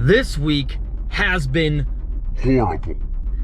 this week has been horrible.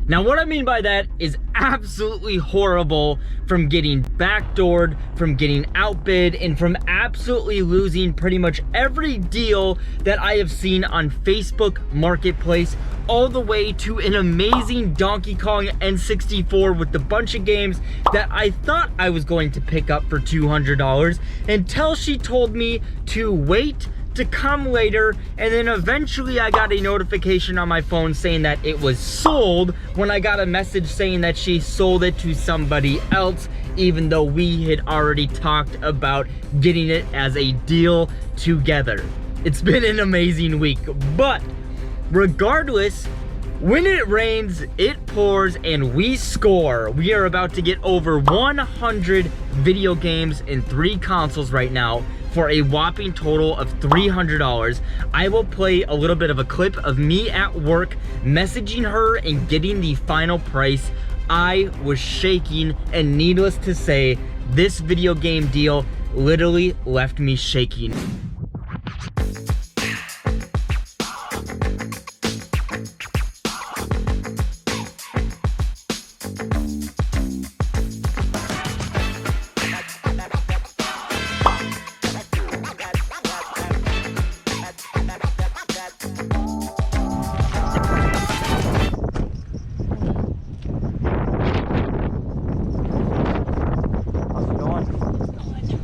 Now, what I mean by that is absolutely horrible, from getting backdoored, from getting outbid, and from absolutely losing pretty much every deal that I have seen on Facebook Marketplace, all the way to an amazing Donkey Kong N64 with a bunch of games that I thought I was going to pick up for $200 until she told me to wait to come later, and then eventually I got a notification on my phone saying that it was sold, when I got a message saying that she sold it to somebody else, even though we had already talked about getting it as a deal together. It's been an amazing week, but regardless, when it rains, it pours, and we score. We are about to get over 100 video games and 3 consoles right now, for a whopping total of $300. I will play a little bit of a clip of me at work messaging her and getting the final price. I was shaking, and needless to say, this video game deal literally left me shaking.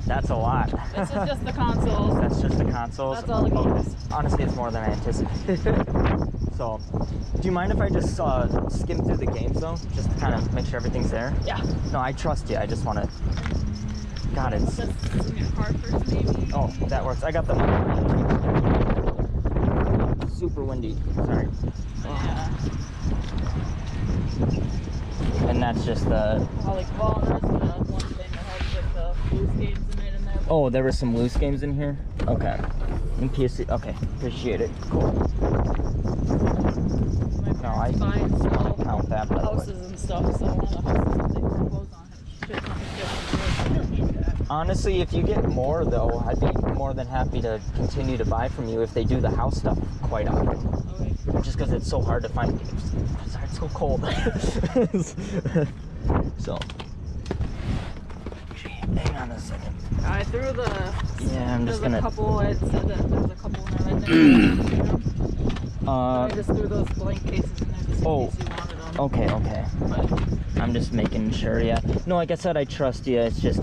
That's a lot. This is just the consoles. That's just the consoles? That's all the games. Okay. Honestly, it's more than I anticipated. So, do you mind if I just skim through the games though? Just to kind of make sure everything's there? Yeah. No, I trust you. I just want to... God, it's... Just in your car first, maybe? Oh, that works. I got the... Super windy. Sorry. Yeah. And that's just the... Oh, like Walrus, the one thing that has like the loose games in it in there. Oh, there were some loose games in here? Okay. In PC, okay. Appreciate it. Cool. No, I don't count that, by the way. Houses and stuff, so one of the houses that they foreclosed on it. Honestly, if you get more though, I'd be more than happy to continue to buy from you if they do the house stuff quite often. Okay. Just because it's so hard to find. Sorry, it's so cold. So, hang on a second. I threw the... Yeah, I'm just gonna... There's a couple, it said that there's a couple in there. I just threw those blank cases in there just in case you wanted them. Okay. But I'm just making sure, yeah. No, like I said, I trust you. It's just,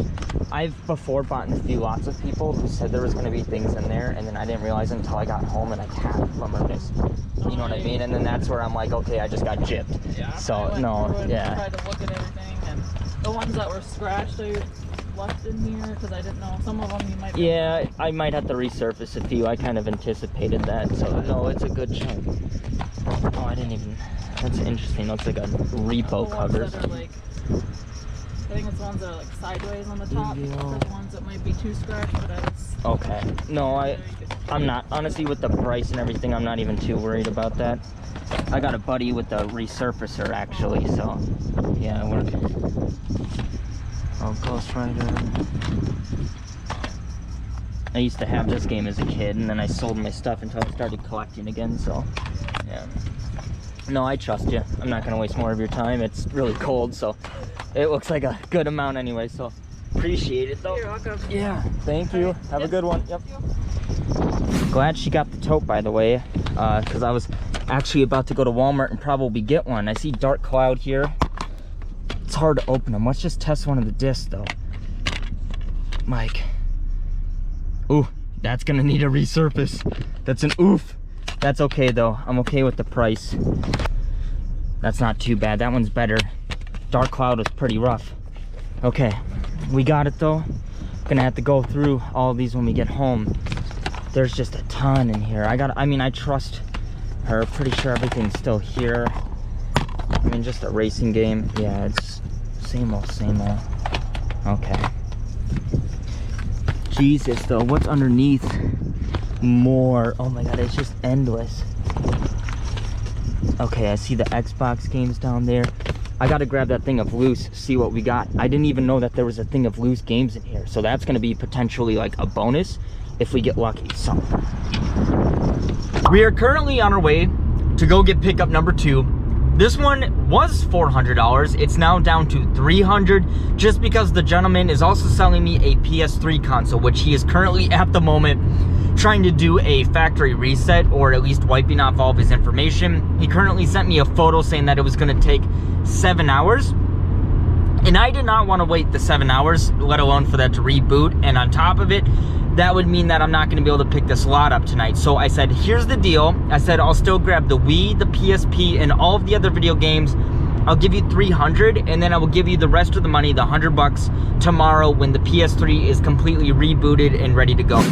I've before bought a few lots of people who said there was going to be things in there, and then I didn't realize it until I got home and I had from Ernest. You know what I mean? And then that's where I'm like, okay, I just got gypped. yeah, So, no, yeah. I tried to look at everything, and the ones that were scratched, I left in here because I didn't know. Some of them you might... Yeah, I might have to resurface a few. I kind of anticipated that, so no, it's a good chunk. Oh, I didn't even... That's interesting. Looks like a repo cover. I think it's the ones that are like sideways on the top. Yeah. They're the ones that might be too scratched, but it's... Okay. No, I'm not. Honestly, with the price and everything, I'm not even too worried about that. I got a buddy with a resurfacer, actually, so... Yeah, we're... Oh, Ghost Rider. I used to have this game as a kid, and then I sold my stuff until I started collecting again, so... Yeah. No, I trust you. I'm not going to waste more of your time. It's really cold, so it looks like a good amount anyway, so appreciate it, though. You're welcome. Yeah, thank you. Have a good one. Yep. Thank you. Glad she got the tote, by the way, because I was actually about to go to Walmart and probably get one. I see Dark Cloud here. It's hard to open them. Let's just test one of the discs, though. Mike. Ooh, that's going to need a resurface. That's an oof. That's okay though. I'm okay with the price. That's not too bad. That one's better. Dark Cloud was pretty rough. Okay, we got it though. Gonna have to go through all of these when we get home. There's just a ton in here. I trust her. Pretty sure everything's still here. I mean, just a racing game. Yeah, it's same old, same old. Okay. Jesus though, what's underneath? More. Oh my god, it's just endless. Okay, I see the Xbox games down there. I gotta grab that thing of loose, see what we got. I didn't even know that there was a thing of loose games in here, so that's gonna be potentially like a bonus if we get lucky. So We are currently on our way to go get pickup number 2. This one was $400. It's now down to $300 just because the gentleman is also selling me a PS3 console, which he is currently at the moment trying to do a factory reset, or at least wiping off all of his information. He currently sent me a photo saying that it was going to take 7 hours. And I did not want to wait the 7 hours, let alone for that to reboot. And on top of it, that would mean that I'm not going to be able to pick this lot up tonight. So I said, here's the deal. I said, I'll still grab the Wii, the PSP, and all of the other video games. I'll give you $300, and then I will give you the rest of the money, the $100 tomorrow when the PS3 is completely rebooted and ready to go.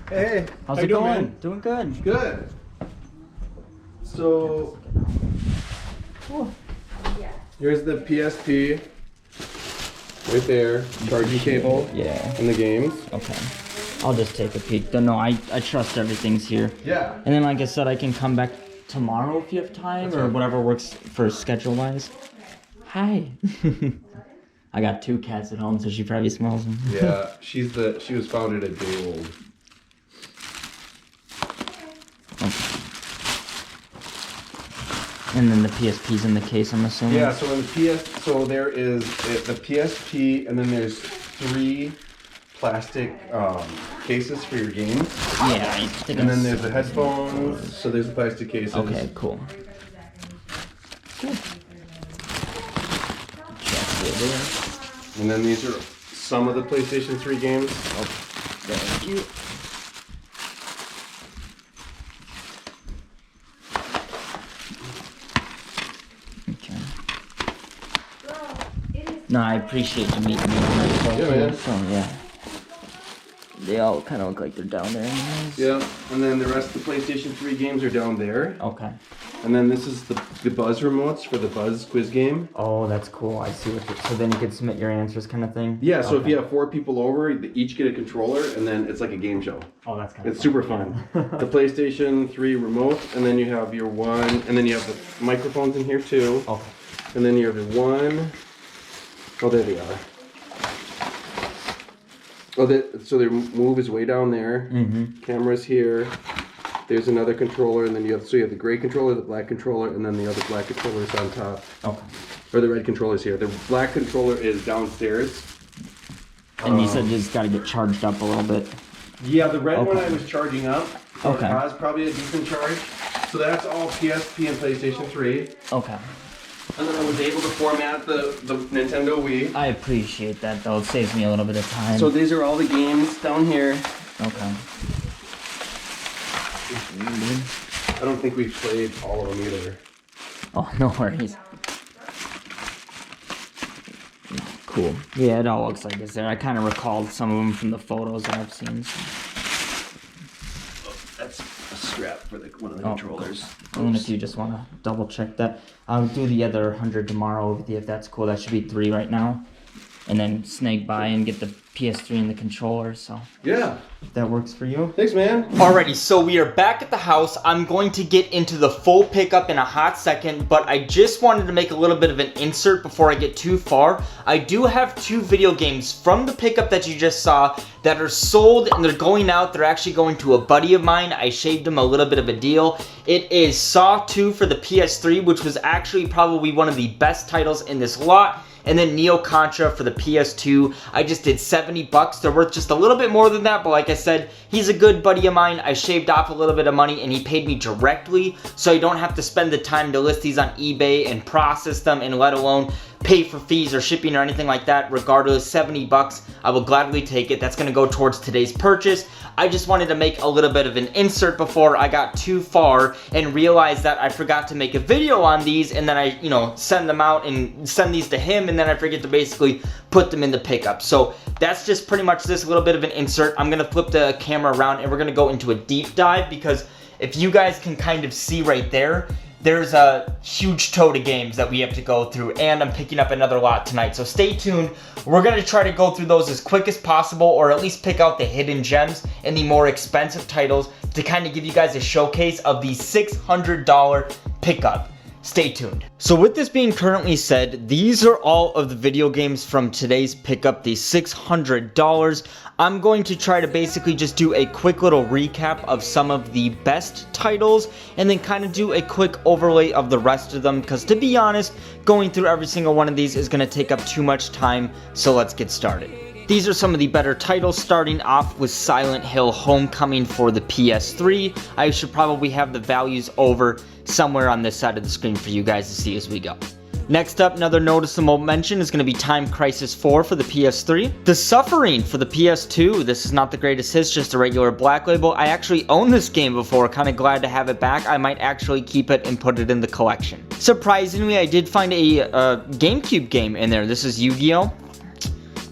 Hey, How's how it you going? man? Doing good. Good. So, here's the PSP right there, charging cable, Yeah. and the games. Okay. I'll just take a peek. No, I trust everything's here. Yeah. And then, like I said, I can come back tomorrow if you have time, or whatever works for schedule-wise. Hi. I got 2 cats at home, so she probably smells them. Yeah, she was founded a day old. And then the PSP's in the case, I'm assuming. Yeah, so in the there is the PSP, and then there's 3 plastic cases for your games. Yeah, I think. And then there's the headphones, so there's the plastic cases. Okay, cool. Good. And then these are some of the PlayStation 3 games. Oh, thank you. No, I appreciate you meeting me. Yeah, man. So, yeah. They all kind of look like they're down there anyways. Yeah, and then the rest of the PlayStation 3 games are down there. Okay. And then this is the Buzz remotes for the Buzz quiz game. Oh, that's cool. I see what you're... So then you can submit your answers kind of thing? Yeah, so if you have 4 people over, they each get a controller, and then it's like a game show. Oh, that's kind of It's super fun. The PlayStation 3 remote, and then you have your one, and then you have the microphones in here too. Okay. And then you have the one. Oh, there they are. Oh, so their move is way down there. Mm-hmm. Camera's here. There's another controller, and then you have the gray controller, the black controller, and then the other black controller is on top. Okay. Or the red controller's here. The black controller is downstairs. And you said you just got to get charged up a little bit. Yeah, the red one Okay. I was charging up. So Okay. it has probably a decent charge. So that's all PSP and PlayStation 3. Okay. And then I was able to format the Nintendo Wii. I appreciate that, though. It saves me a little bit of time. So these are all the games down here. Okay. I don't think we've played all of them either. Oh, no worries. Cool. Yeah, it all looks like it's there. I kind of recalled some of them from the photos that I've seen. So. That's a strap for one of the controllers. Cool. And if you just want to double check that, I'll do the other 100 tomorrow with you if that's cool. That should be 3 right now. And then snake by and get the PS3 and the controller, so Yeah. if that works for you. Thanks, man. Alrighty, so we are back at the house. I'm going to get into the full pickup in a hot second, but I just wanted to make a little bit of an insert before I get too far. I do have 2 video games from the pickup that you just saw that are sold and they're going out. They're actually going to a buddy of mine. I shaved him a little bit of a deal. It is Saw 2 for the PS3, which was actually probably one of the best titles in this lot. And then Neo Contra for the PS2. I just did $70. They're worth just a little bit more than that, but like I said, he's a good buddy of mine. I shaved off a little bit of money and he paid me directly, so I don't have to spend the time to list these on eBay and process them, and let alone pay for fees or shipping or anything like that. Regardless, $70, I will gladly take it. That's going to go towards today's purchase. I just wanted to make a little bit of an insert before I got too far and realized that I forgot to make a video on these, and then I, send them out and send these to him, and then I forget to basically put them in the pickup. So that's just pretty much this little bit of an insert. I'm going to flip the camera around and we're going to go into a deep dive, because if you guys can kind of see right there, there's a huge tote of games that we have to go through, and I'm picking up another lot tonight. So stay tuned. We're going to try to go through those as quick as possible, or at least pick out the hidden gems and the more expensive titles to kind of give you guys a showcase of the $600 pickup. Stay tuned. So with this being currently said, these are all of the video games from today's pickup, the $600. I'm going to try to basically just do a quick little recap of some of the best titles and then kind of do a quick overlay of the rest of them, because to be honest, going through every single one of these is going to take up too much time, so let's get started. These are some of the better titles, starting off with Silent Hill Homecoming for the PS3. I should probably have the values over somewhere on this side of the screen for you guys to see as we go. Next up, another noticeable mention is going to be Time Crisis 4 for the PS3. The Suffering for the PS2. This is not the greatest hits, just a regular black label. I actually owned this game before, kind of glad to have it back. I might actually keep it and put it in the collection. Surprisingly, I did find a GameCube game in there. This is Yu-Gi-Oh!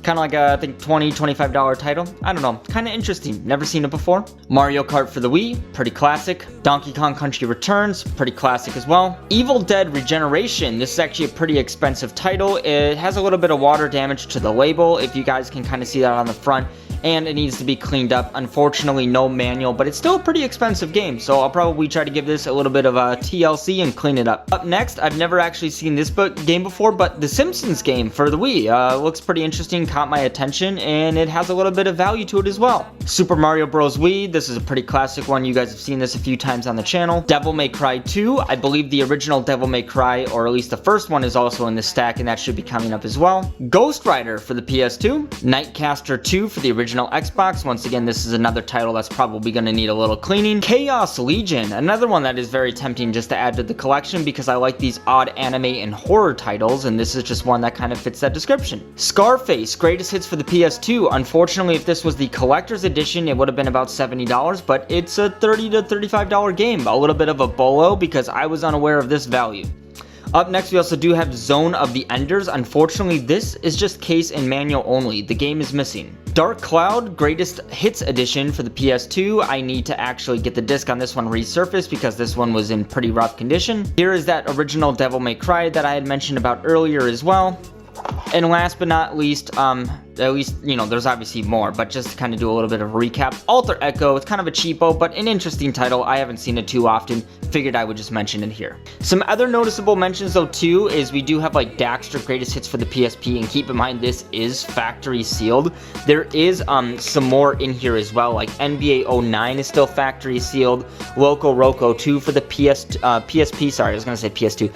Kind of like a, I think, $20, $25 title. I don't know, kind of interesting. Never seen it before. Mario Kart for the Wii, pretty classic. Donkey Kong Country Returns, pretty classic as well. Evil Dead Regeneration, this is actually a pretty expensive title. It has a little bit of water damage to the label, if you guys can kind of see that on the front, and it needs to be cleaned up. Unfortunately, no manual, but it's still a pretty expensive game, so I'll probably try to give this a little bit of a TLC and clean it up. Up next, I've never actually seen this game before, but the Simpsons game for the Wii. Looks pretty interesting, caught my attention, and it has a little bit of value to it as well. Super Mario Bros. Wii, this is a pretty classic one. You guys have seen this a few times on the channel. Devil May Cry 2, I believe the original Devil May Cry, or at least the first one, is also in this stack, and that should be coming up as well. Ghost Rider for the PS2. Nightcaster 2 for the original Xbox. Once again, this is another title that's probably going to need a little cleaning. Chaos Legion, another one that is very tempting just to add to the collection because I like these odd anime and horror titles, and this is just one that kind of fits that description. Scarface, greatest hits for the PS2. Unfortunately, if this was the collector's edition, it would have been about $70, but it's a $30 to $35 game. A little bit of a bolo because I was unaware of this value. Up next, we also do have Zone of the Enders. Unfortunately, this is just case and manual only. The game is missing. Dark Cloud, Greatest Hits Edition for the PS2. I need to actually get the disc on this one resurfaced because this one was in pretty rough condition. Here is that original Devil May Cry that I had mentioned about earlier as well. And last but not least, at least, you know, there's obviously more, but just to kind of do a little bit of a recap. Alter Echo, it's kind of a cheapo, but an interesting title. I haven't seen it too often. Figured I would just mention it here. Some other noticeable mentions, though, too, is we do have, like, Daxter Greatest Hits for the PSP, and keep in mind, this is factory sealed. There is some more in here as well, like NBA 09 is still factory sealed. Loco Roco 2 for the PSP, sorry, I was going to say PS2.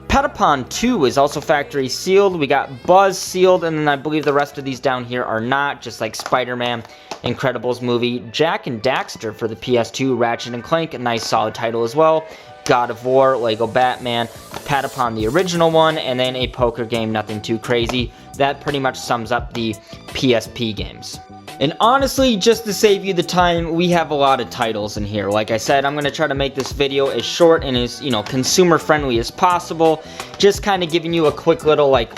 Patapon 2 is also factory sealed. We got Buzz sealed, and then I believe the rest of these down here are not, just like Spider-Man, Incredibles movie. Jack and Daxter for the PS2, Ratchet & Clank, a nice solid title as well. God of War, Lego Batman, Patapon the original one, and then a poker game, nothing too crazy. That pretty much sums up the PSP games. And honestly, just to save you the time, we have a lot of titles in here. Like I said, I'm going to try to make this video as short and as, you know, consumer friendly as possible. Just kind of giving you a quick little, like,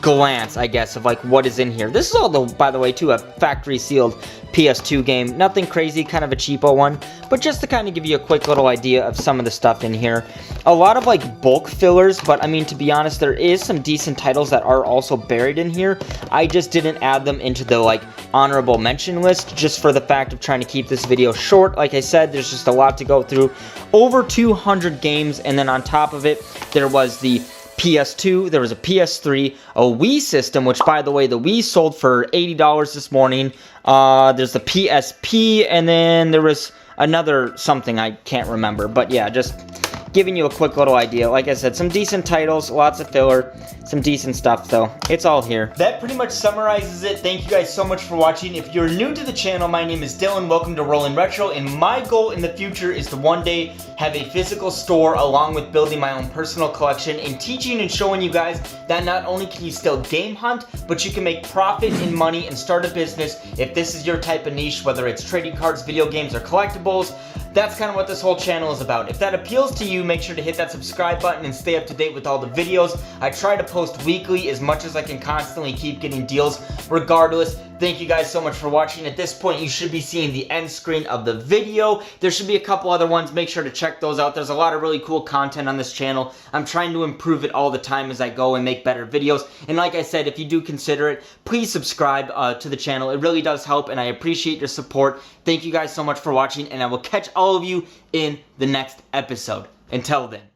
glance, I guess, of, like, what is in here. This is all, by the way, too, a factory sealed PS2 game. Nothing crazy, kind of a cheapo one. But just to kind of give you a quick little idea of some of the stuff in here. A lot of, like, bulk fillers, but, I mean, to be honest, there is some decent titles that are also buried in here. I just didn't add them into the, like, honorable mention list, just for the fact of trying to keep this video short. Like I said, there's just a lot to go through. Over 200 games, and then on top of it, there was the PS2, there was a PS3, a Wii system, which, by the way, the Wii sold for $80 this morning. There's the PSP, and then there was another something I can't remember. But yeah, just giving you a quick little idea. Like I said, some decent titles, lots of filler, some decent stuff, so it's all here. That pretty much summarizes it. Thank you guys so much for watching. If you're new to the channel, my name is Dylan. Welcome to Rolling Retro, and my goal in the future is to one day have a physical store along with building my own personal collection and teaching and showing you guys that not only can you still game hunt, but you can make profit and money and start a business if this is your type of niche, whether it's trading cards, video games, or collectibles. That's kind of what this whole channel is about. If that appeals to you, make sure to hit that subscribe button and stay up to date with all the videos. I try to post weekly as much as I can constantly keep getting deals. Regardless, thank you guys so much for watching. At this point, you should be seeing the end screen of the video. There should be a couple other ones. Make sure to check those out. There's a lot of really cool content on this channel. I'm trying to improve it all the time as I go and make better videos. And like I said, if you do consider it, please subscribe to the channel. It really does help, and I appreciate your support. Thank you guys so much for watching, and I will catch all of you in the next episode. Until then.